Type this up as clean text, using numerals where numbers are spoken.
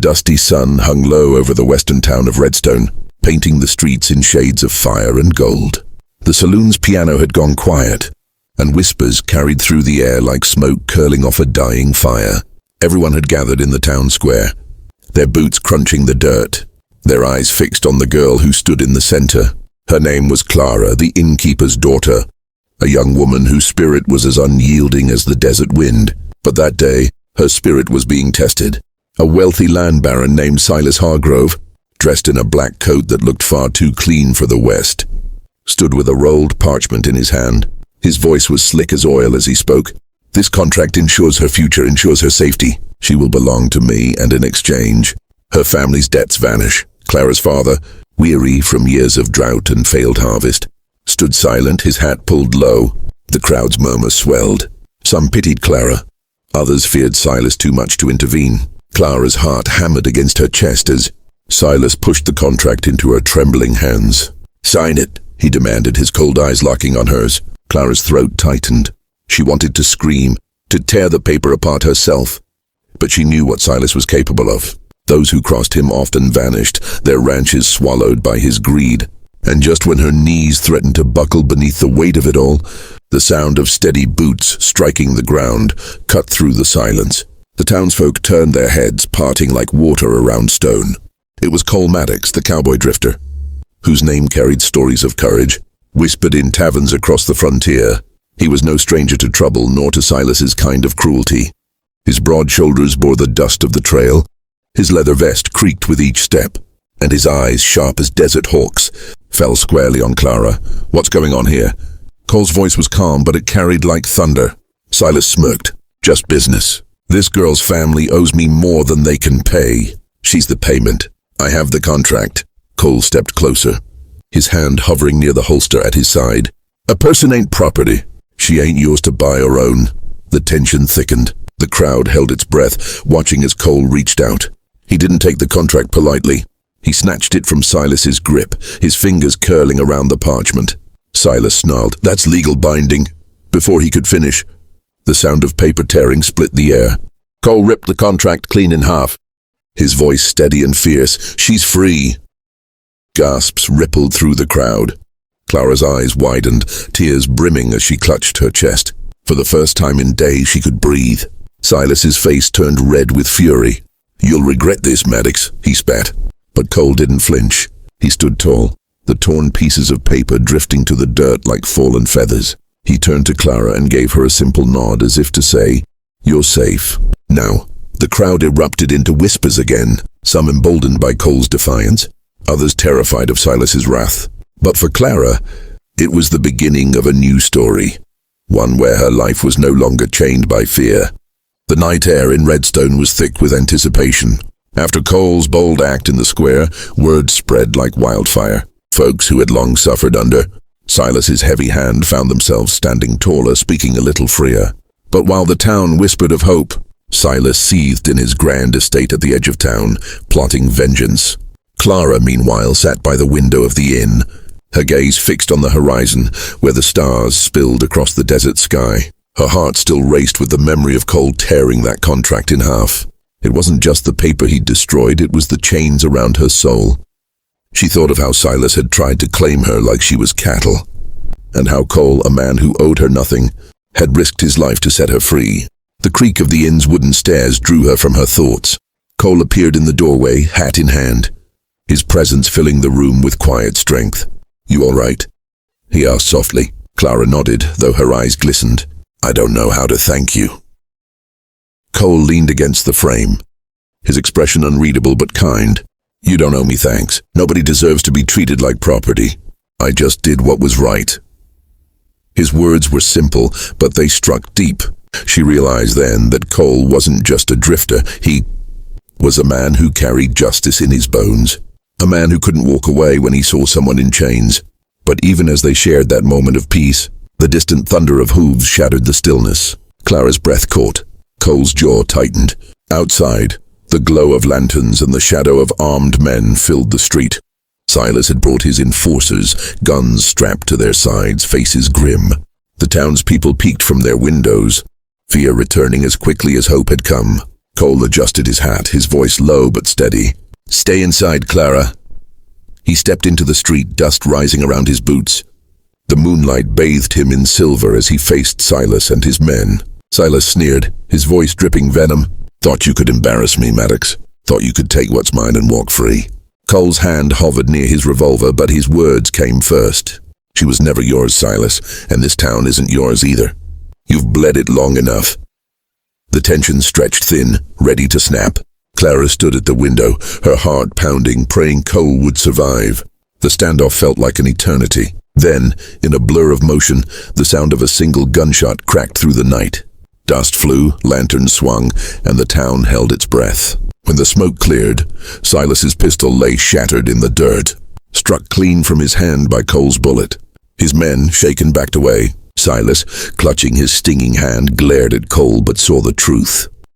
dusty sun hung low over the western town of Redstone, painting the streets in shades of fire and gold. The saloon's piano had gone quiet, and whispers carried through the air like smoke curling off a dying fire. Everyone had gathered in the town square, their boots crunching the dirt, their eyes fixed on the girl who stood in the center. Her name was Clara, the innkeeper's daughter, a young woman whose spirit was as unyielding as the desert wind. But that day, her spirit was being tested. A wealthy land baron named Silas Hargrove, dressed in a black coat that looked far too clean for the West, stood with a rolled parchment in his hand. His voice was slick as oil as he spoke. "This contract ensures her future, ensures her safety. She will belong to me, and in exchange, her family's debts vanish." Clara's father, weary from years of drought and failed harvest, stood silent, his hat pulled low. The crowd's murmurs swelled. Some pitied Clara. Others feared Silas too much to intervene. Clara's heart hammered against her chest as Silas pushed the contract into her trembling hands. "Sign it," he demanded, his cold eyes locking on hers. Clara's throat tightened. She wanted to scream, to tear the paper apart herself. But she knew what Silas was capable of. Those who crossed him often vanished, their ranches swallowed by his greed. And just when her knees threatened to buckle beneath the weight of it all, the sound of steady boots striking the ground cut through the silence. The townsfolk turned their heads, parting like water around stone. It was Cole Maddox, the cowboy drifter, whose name carried stories of courage, whispered in taverns across the frontier. He was no stranger to trouble, nor to Silas's kind of cruelty. His broad shoulders bore the dust of the trail, his leather vest creaked with each step, and his eyes, sharp as desert hawks, fell squarely on Clara. "What's going on here?" Cole's voice was calm, but it carried like thunder. Silas smirked. "Just business. This girl's family owes me more than they can pay. She's the payment. I have the contract." Cole stepped closer, his hand hovering near the holster at his side. "A person ain't property. She ain't yours to buy or own." The tension thickened. The crowd held its breath, watching as Cole reached out. He didn't take the contract politely. He snatched it from Silas's grip, his fingers curling around the parchment. Silas snarled, "That's legal binding." Before he could finish, the sound of paper tearing split the air. Cole ripped the contract clean in half, his voice steady and fierce. "She's free." Gasps rippled through the crowd. Clara's eyes widened, tears brimming as she clutched her chest. For the first time in days, she could breathe. Silas's face turned red with fury. "You'll regret this, Maddox," he spat. But Cole didn't flinch. He stood tall, the torn pieces of paper drifting to the dirt like fallen feathers. He turned to Clara and gave her a simple nod as if to say, "You're safe." Now, the crowd erupted into whispers again, some emboldened by Cole's defiance, others terrified of Silas's wrath. But for Clara, it was the beginning of a new story, one where her life was no longer chained by fear. The night air in Redstone was thick with anticipation. After Cole's bold act in the square, word spread like wildfire. Folks who had long suffered under Silas's heavy hand found themselves standing taller, speaking a little freer. But while the town whispered of hope, Silas seethed in his grand estate at the edge of town, plotting vengeance. Clara, meanwhile, sat by the window of the inn, her gaze fixed on the horizon, where the stars spilled across the desert sky. Her heart still raced with the memory of Cole tearing that contract in half. It wasn't just the paper he'd destroyed, it was the chains around her soul. She thought of how Silas had tried to claim her like she was cattle, and how Cole, a man who owed her nothing, had risked his life to set her free. The creak of the inn's wooden stairs drew her from her thoughts. Cole appeared in the doorway, hat in hand, his presence filling the room with quiet strength. "You all right?" he asked softly. Clara nodded, though her eyes glistened. "I don't know how to thank you." Cole leaned against the frame, his expression unreadable but kind. "You don't owe me thanks. Nobody deserves to be treated like property. I just did what was right." His words were simple, but they struck deep. She realized then that Cole wasn't just a drifter. He was a man who carried justice in his bones. A man who couldn't walk away when he saw someone in chains. But even as they shared that moment of peace, the distant thunder of hooves shattered the stillness. Clara's breath caught. Cole's jaw tightened. Outside, the glow of lanterns and the shadow of armed men filled the street. Silas had brought his enforcers, guns strapped to their sides, faces grim. The townspeople peeked from their windows, fear returning as quickly as hope had come. Cole adjusted his hat, his voice low but steady. "Stay inside, Clara." He stepped into the street, dust rising around his boots. The moonlight bathed him in silver as he faced Silas and his men. Silas sneered, his voice dripping venom. "Thought you could embarrass me, Maddox. Thought you could take what's mine and walk free." Cole's hand hovered near his revolver, but his words came first. "She was never yours, Silas, and this town isn't yours either. You've bled it long enough." The tension stretched thin, ready to snap. Clara stood at the window, her heart pounding, praying Cole would survive. The standoff felt like an eternity. Then, in a blur of motion, the sound of a single gunshot cracked through the night. Dust flew, lanterns swung, and the town held its breath. When the smoke cleared, Silas's pistol lay shattered in the dirt, struck clean from his hand by Cole's bullet. His men, shaken, backed away. Silas, clutching his stinging hand, glared at Cole but saw the truth.